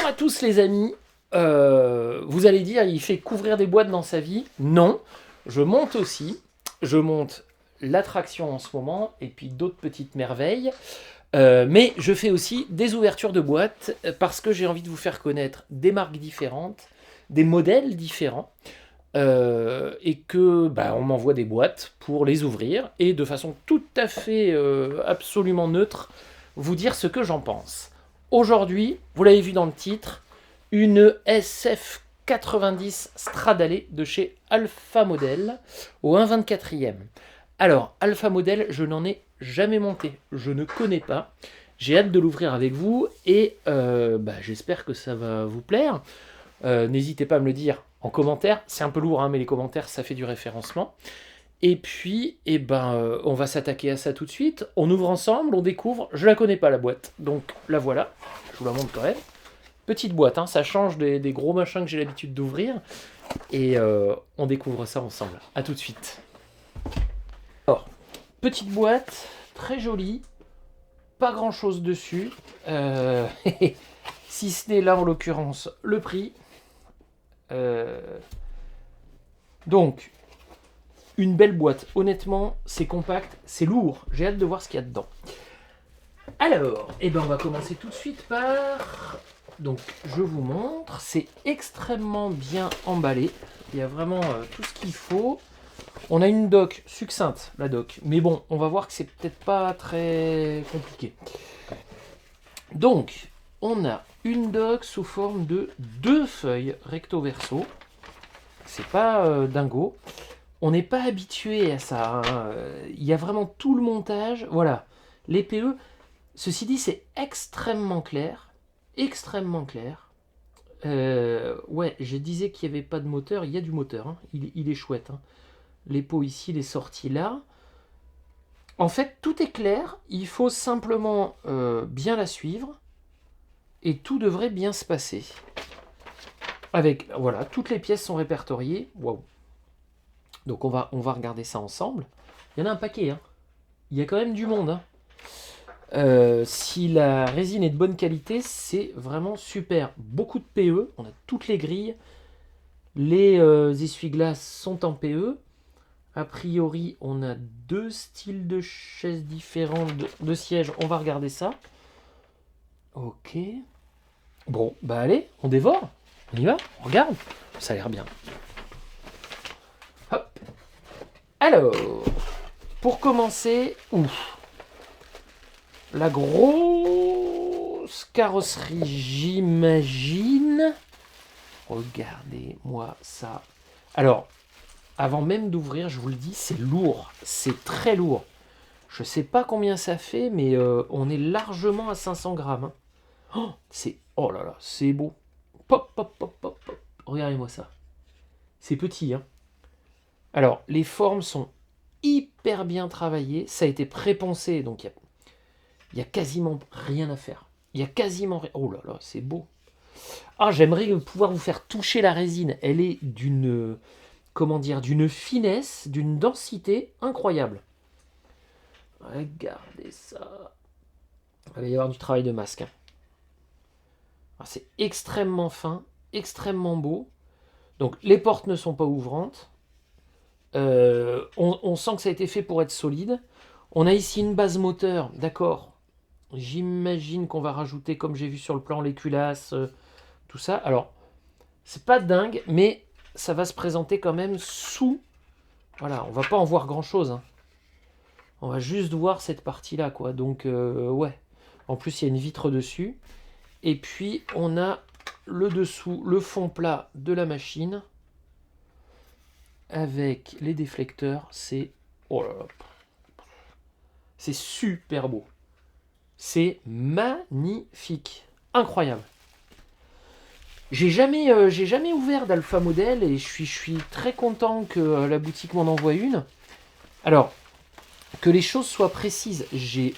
Bonjour à tous les amis. Vous allez dire, il fait couvrir des boîtes dans sa vie. Non, je monte aussi. Je monte l'attraction en ce moment et puis d'autres petites merveilles. Mais je fais aussi des ouvertures de boîtes parce que j'ai envie de vous faire connaître des marques différentes, des modèles différents. Et que on m'envoie des boîtes pour les ouvrir et de façon tout à fait absolument neutre vous dire ce que j'en pense. Aujourd'hui, vous l'avez vu dans le titre, une SF90 Stradale de chez Alpha Model au 1,24e. Alors, Alpha Model, je n'en ai jamais monté, je ne connais pas. J'ai hâte de l'ouvrir avec vous et j'espère que ça va vous plaire. N'hésitez pas à me le dire en commentaire. C'est un peu lourd, hein, mais les commentaires, ça fait du référencement. Et puis, on va s'attaquer à ça tout de suite. On ouvre ensemble, on découvre. Je la connais pas, la boîte. Donc, la voilà. Je vous la montre quand même. Petite boîte, hein, ça change des gros machins que j'ai l'habitude d'ouvrir. Et on découvre ça ensemble. A tout de suite. Alors, petite boîte, très jolie. Pas grand-chose dessus. Si ce n'est là, en l'occurrence, le prix. Donc, une belle boîte. Honnêtement, c'est compact, c'est lourd. J'ai hâte de voir ce qu'il y a dedans. Alors, on va commencer tout de suite par... Donc, je vous montre. C'est extrêmement bien emballé. Il y a vraiment tout ce qu'il faut. On a une doc succincte, la doc. Mais bon, on va voir que c'est peut-être pas très compliqué. Donc, on a une doc sous forme de 2 feuilles recto-verso. C'est pas dingo. On n'est pas habitué à ça. Hein. Il y a vraiment tout le montage. Voilà. Les PE, ceci dit, c'est extrêmement clair. Extrêmement clair. Ouais, je disais qu'il n'y avait pas de moteur. Il y a du moteur. Hein. Il est chouette. Hein. Les pots ici, les sorties là. En fait, tout est clair. Il faut simplement bien la suivre. Et tout devrait bien se passer. Avec, voilà, toutes les pièces sont répertoriées. Waouh. Donc on va regarder ça ensemble. Il y en a un paquet. Hein. Il y a quand même du monde. Hein. Si la résine est de bonne qualité, c'est vraiment super. Beaucoup de PE. On a toutes les grilles. Les essuie-glaces sont en PE. A priori, on a 2 styles de chaises différents de sièges. On va regarder ça. Ok. Bon, allez, on dévore. On y va, on regarde. Ça a l'air bien. Hop. Alors, pour commencer, la grosse carrosserie, j'imagine. Regardez-moi ça. Alors, avant même d'ouvrir, je vous le dis, c'est lourd. C'est très lourd. Je sais pas combien ça fait, mais on est largement à 500 grammes. Hein. Oh là là, c'est beau. Pop, pop, pop, pop, pop. Regardez-moi ça. C'est petit, hein. Alors, les formes sont hyper bien travaillées. Ça a été préponcé, donc il y a quasiment rien à faire. Il y a quasiment rien. Oh là là, c'est beau. Ah, j'aimerais pouvoir vous faire toucher la résine. Elle est d'une finesse, d'une densité incroyable. Regardez ça. Il va y avoir du travail de masque. Hein. C'est extrêmement fin, extrêmement beau. Donc les portes ne sont pas ouvrantes. On sent que ça a été fait pour être solide. On a ici une base moteur, d'accord. J'imagine qu'on va rajouter, comme j'ai vu sur le plan, les culasses, tout ça. Alors, c'est pas dingue, mais ça va se présenter quand même sous... Voilà, on va pas en voir grand-chose. Hein. On va juste voir cette partie-là, quoi. Donc, ouais. En plus, il y a une vitre dessus. Et puis, on a le dessous, le fond plat de la machine. Avec les déflecteurs, c'est... Oh là là. C'est super beau. C'est magnifique. Incroyable. J'ai jamais ouvert d'Alpha Model et je suis très content que la boutique m'en envoie une. Alors, que les choses soient précises, j'ai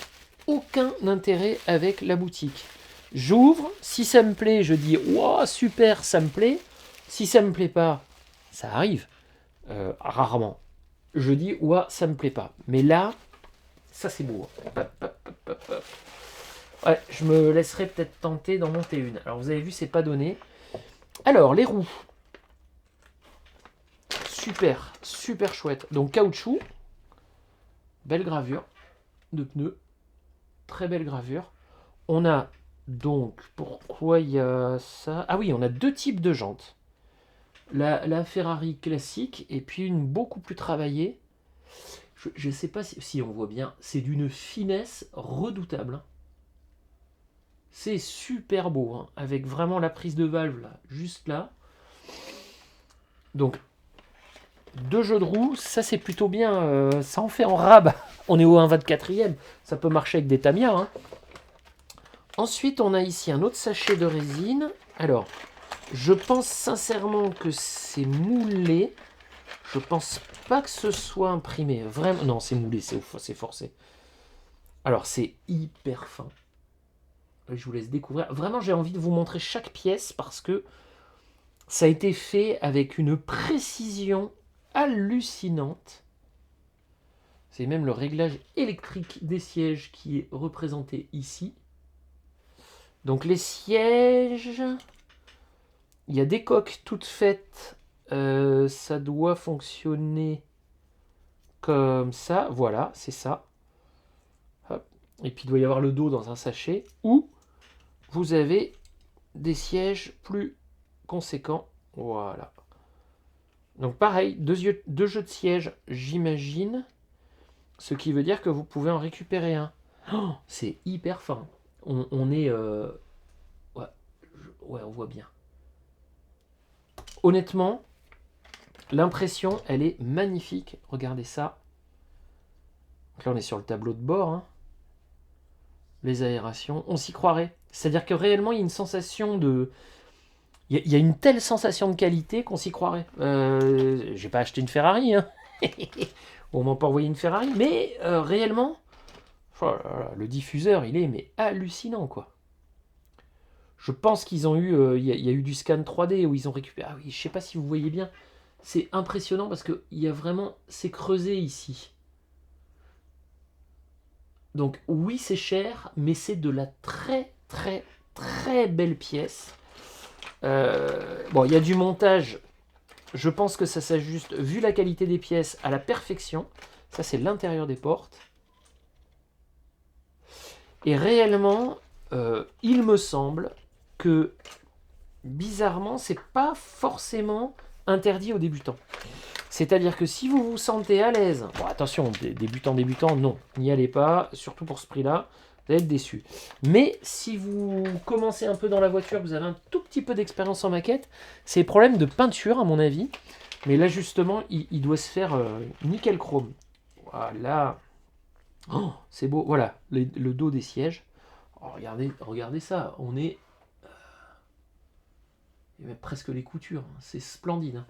aucun intérêt avec la boutique. J'ouvre, si ça me plaît, je dis « Wow, super, ça me plaît ». Si ça me plaît pas, ça arrive, rarement. Je dis « Ouais, ça me plaît pas ». Mais là, ça c'est beau. Hop, hop, hop, hop. Ouais, je me laisserai peut-être tenter d'en monter une. Alors vous avez vu, c'est pas donné. Alors, les roues. Super, super chouette. Donc caoutchouc. Belle gravure de pneus. Très belle gravure. On a donc, pourquoi il y a ça? Ah oui, on a deux types de jantes. La Ferrari classique et puis une beaucoup plus travaillée. Je ne sais pas si on voit bien. C'est d'une finesse redoutable. C'est super beau, hein, avec vraiment la prise de valve là, juste là. Donc, deux jeux de roues, ça c'est plutôt bien. Ça en fait en rab. On est au 1/24e. Ça peut marcher avec des Tamiya. Hein. Ensuite, on a ici un autre sachet de résine. Alors, je pense sincèrement que c'est moulé. Je pense pas que ce soit imprimé. Vraiment, non, c'est moulé, c'est forcé. Alors, c'est hyper fin. Je vous laisse découvrir. Vraiment, j'ai envie de vous montrer chaque pièce parce que ça a été fait avec une précision hallucinante. C'est même le réglage électrique des sièges qui est représenté ici. Donc les sièges, il y a des coques toutes faites. Ça doit fonctionner comme ça. Voilà, c'est ça. Hop. Et puis il doit y avoir le dos dans un sachet. Ou vous avez des sièges plus conséquents. Voilà. Donc pareil, deux jeux de sièges, j'imagine. Ce qui veut dire que vous pouvez en récupérer un. Oh, c'est hyper fin. On est... Ouais, on voit bien. Honnêtement, l'impression, elle est magnifique. Regardez ça. Donc là, on est sur le tableau de bord. Hein. Les aérations, on s'y croirait. C'est-à-dire que réellement, il y a une sensation de... Il y a une telle sensation de qualité qu'on s'y croirait. J'ai pas acheté une Ferrari. Hein. On m'a pas envoyé une Ferrari. Mais réellement, oh là là, le diffuseur, il est mais hallucinant, quoi. Je pense qu'ils ont eu... Il y a eu du scan 3D où ils ont récupéré... Ah oui, je sais pas si vous voyez bien. C'est impressionnant parce qu'il y a vraiment... C'est creusé ici. Donc oui, c'est cher, mais c'est de la très très très belle pièce. Bon, il y a du montage. Je pense que ça s'ajuste, vu la qualité des pièces, à la perfection. Ça, c'est l'intérieur des portes. Et réellement, il me semble que, bizarrement, c'est pas forcément interdit aux débutants. C'est-à-dire que si vous vous sentez à l'aise, bon, attention, débutants, non, n'y allez pas, surtout pour ce prix-là, vous allez être déçus. Mais si vous commencez un peu dans la voiture, vous avez un tout petit peu d'expérience en maquette, c'est le problème de peinture à mon avis, mais l'ajustement, il doit se faire nickel chrome. Voilà. Oh, c'est beau, voilà, le dos des sièges. Oh, regardez ça, on est... Il y a même presque les coutures, hein. C'est splendide. Hein.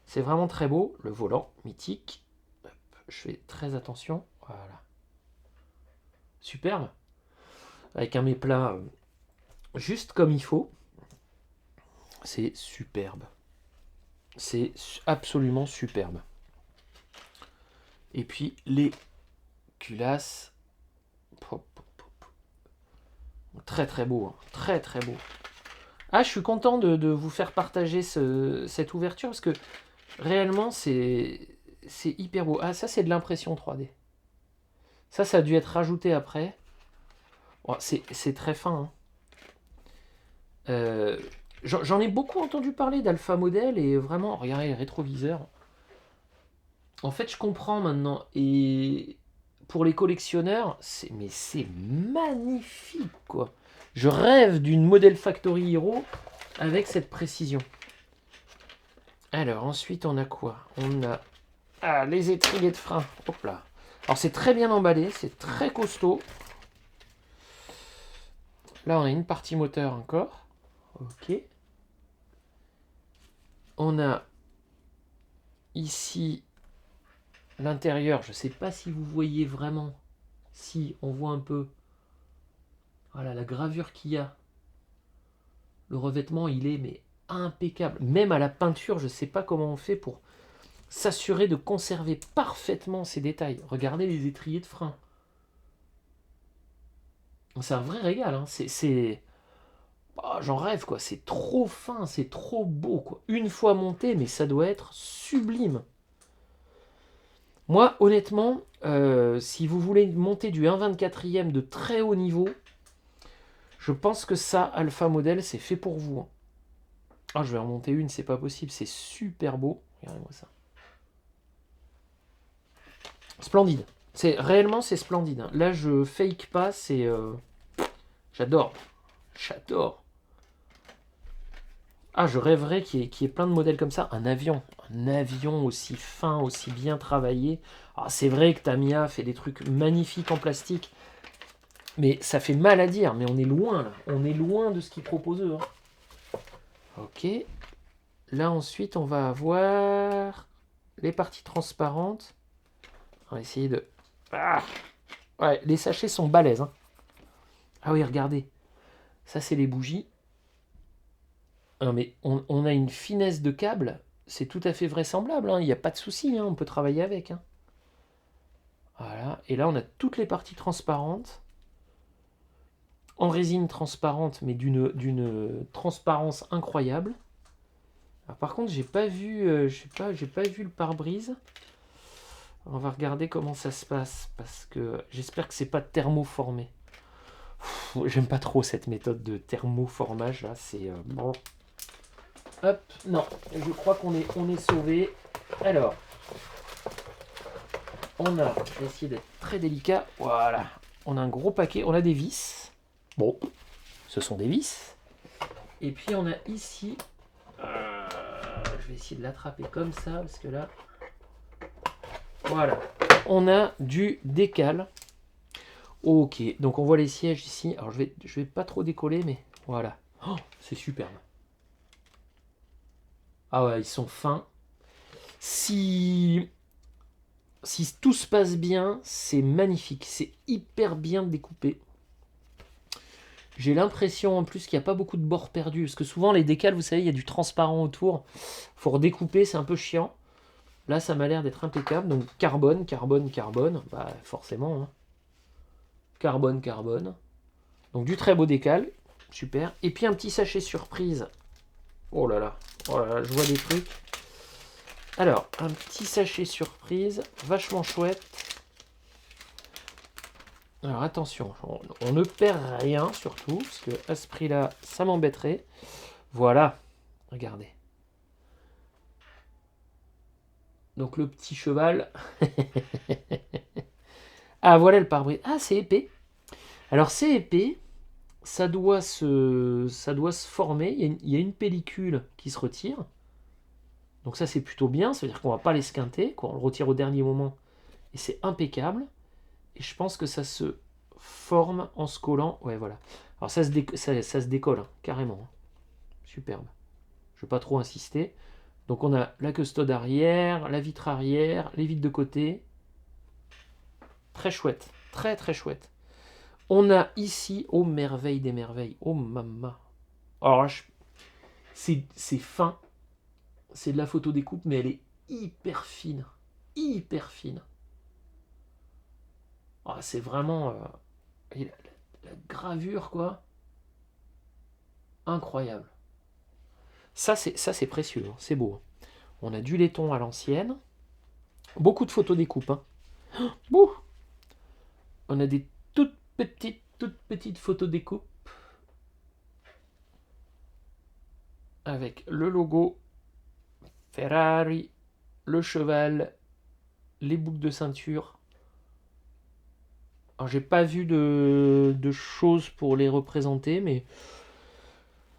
C'est vraiment très beau. Le volant, mythique. Hop, je fais très attention. Voilà. Superbe. Avec un méplat juste comme il faut. C'est superbe. C'est absolument superbe. Et puis les culasses. Très très beau. Hein. Très très beau. Ah, je suis content de vous faire partager cette ouverture parce que réellement c'est hyper beau. Ah, ça c'est de l'impression 3D. Ça a dû être rajouté après. Oh, c'est très fin. Hein. J'en ai beaucoup entendu parler d'Alpha Model et vraiment, regardez les rétroviseurs. En fait, je comprends maintenant. Et pour les collectionneurs, c'est magnifique, quoi. Je rêve d'une Model Factory Hero avec cette précision. Alors, ensuite, on a quoi? On a les étriers de frein. Hop là. Alors, c'est très bien emballé, c'est très costaud. Là, on a une partie moteur encore. Ok. On a ici l'intérieur. Je ne sais pas si vous voyez vraiment. Si, on voit un peu. Voilà, la gravure qu'il y a. Le revêtement, il est mais impeccable. Même à la peinture, je ne sais pas comment on fait pour s'assurer de conserver parfaitement ces détails. Regardez les étriers de frein. C'est un vrai régal, hein. J'en rêve, quoi. C'est trop fin, c'est trop beau, quoi. Une fois monté, mais ça doit être sublime. Moi, honnêtement, si vous voulez monter du 1/24e de très haut niveau, je pense que ça, Alpha Model, c'est fait pour vous, hein. Ah, je vais en monter une, c'est pas possible, c'est super beau. Regardez-moi ça. Splendide. C'est splendide, hein. Là, je fake pas, j'adore. J'adore. Ah, je rêverais qu'il y ait plein de modèles comme ça. Un avion. Un avion aussi fin, aussi bien travaillé. Ah, c'est vrai que Tamiya fait des trucs magnifiques en plastique. Mais ça fait mal à dire. Mais on est loin, là. On est loin de ce qu'ils proposent, eux, hein. Ok. Là, ensuite, on va avoir les parties transparentes. On va essayer de... Ah ouais, les sachets sont balèzes, hein. Ah oui, regardez. Ça, c'est les bougies. Non, mais on a une finesse de câble, c'est tout à fait vraisemblable, hein. Il n'y a pas de souci, hein. On peut travailler avec, hein. Voilà, et là on a toutes les parties transparentes, en résine transparente, mais d'une transparence incroyable. Alors, par contre, j'ai pas vu le pare-brise. On va regarder comment ça se passe, parce que j'espère que c'est pas thermoformé. J'aime pas trop cette méthode de thermoformage là, c'est bon. Hop, non, je crois qu'on est sauvé. Alors, je vais essayer d'être très délicat. Voilà, on a un gros paquet, on a des vis. Bon, ce sont des vis. Et puis on a ici, je vais essayer de l'attraper comme ça, parce que là, voilà, on a du décal. Ok, donc on voit les sièges ici. Alors je vais pas trop décoller, mais voilà. Oh, c'est superbe. Ah ouais, ils sont fins. Si tout se passe bien, c'est magnifique. C'est hyper bien découpé. J'ai l'impression en plus qu'il n'y a pas beaucoup de bords perdus. Parce que souvent, les décals, vous savez, il y a du transparent autour. Faut redécouper, c'est un peu chiant. Là, ça m'a l'air d'être impeccable. Donc, carbone, carbone, carbone. Bah, forcément, hein. Carbone, carbone. Donc, du très beau décal. Super. Et puis, un petit sachet surprise. Oh là là. Oh là là, je vois des trucs. Alors, un petit sachet surprise. Vachement chouette. Alors attention, on ne perd rien surtout, parce que à ce prix-là, ça m'embêterait. Voilà, regardez. Donc le petit cheval. Ah, voilà le pare-brise. Ah, c'est épais. Alors c'est épais, ça doit se former. Il y a une pellicule qui se retire. Donc ça, c'est plutôt bien. Ça veut dire qu'on ne va pas l'esquinter, qu'on le retire au dernier moment. Et c'est impeccable. Et je pense que ça se forme en se collant. Ouais, voilà. Alors ça se décolle, hein, carrément, hein. Superbe. Je ne vais pas trop insister. Donc on a la custode arrière, la vitre arrière, les vitres de côté. Très chouette. Très très chouette. On a ici, oh merveille des merveilles, oh maman. Alors là, c'est fin. C'est de la photo découpe, mais elle est hyper fine. Hyper fine. Oh, c'est vraiment... la gravure, quoi. Incroyable. Ça, c'est précieux, hein. C'est beau. On a du laiton à l'ancienne. Beaucoup de photos découpes, hein. Bouh. On a des toutes petites photos découpes. Avec le logo Ferrari, le cheval, les boucles de ceinture. Alors, j'ai pas vu de choses pour les représenter, mais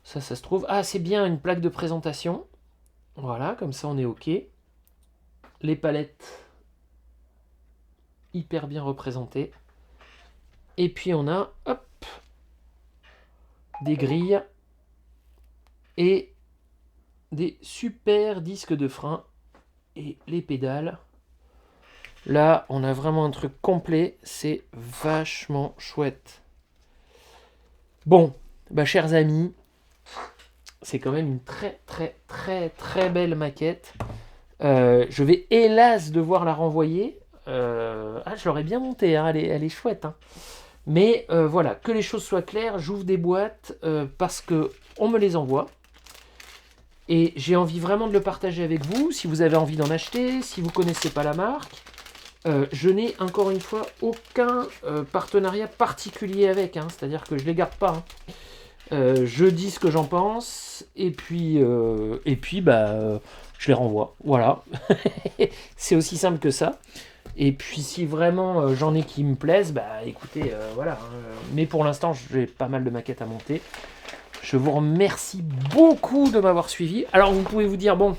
ça se trouve. Ah, c'est bien une plaque de présentation. Voilà, comme ça on est OK. Les palettes hyper bien représentées. Et puis on a, hop, des grilles et des super disques de frein et les pédales. Là, on a vraiment un truc complet. C'est vachement chouette. Bon, bah chers amis, c'est quand même une très très très très belle maquette. Je vais hélas devoir la renvoyer. Ah, je l'aurais bien montée, hein. Elle est chouette, hein. Mais voilà, que les choses soient claires, j'ouvre des boîtes parce que on me les envoie. Et j'ai envie vraiment de le partager avec vous, si vous avez envie d'en acheter, si vous ne connaissez pas la marque. Je n'ai encore une fois aucun partenariat particulier avec, hein, c'est-à-dire que je ne les garde pas. Je dis ce que j'en pense, et puis je les renvoie. Voilà, c'est aussi simple que ça. Et puis si vraiment j'en ai qui me plaisent, bah écoutez, voilà. Mais pour l'instant, j'ai pas mal de maquettes à monter. Je vous remercie beaucoup de m'avoir suivi. Alors vous pouvez vous dire, bon,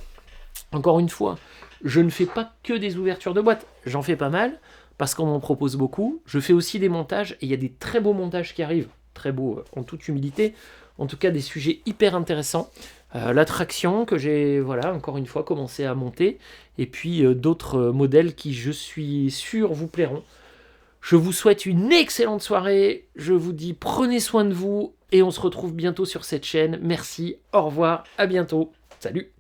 encore une fois, je ne fais pas que des ouvertures de boîtes. J'en fais pas mal, parce qu'on m'en propose beaucoup. Je fais aussi des montages, et il y a des très beaux montages qui arrivent. Très beaux, en toute humilité. En tout cas, des sujets hyper intéressants. L'attraction que j'ai, voilà, encore une fois, commencé à monter. Et puis d'autres modèles qui, je suis sûr, vous plairont. Je vous souhaite une excellente soirée. Je vous dis prenez soin de vous. Et on se retrouve bientôt sur cette chaîne. Merci, au revoir, à bientôt. Salut!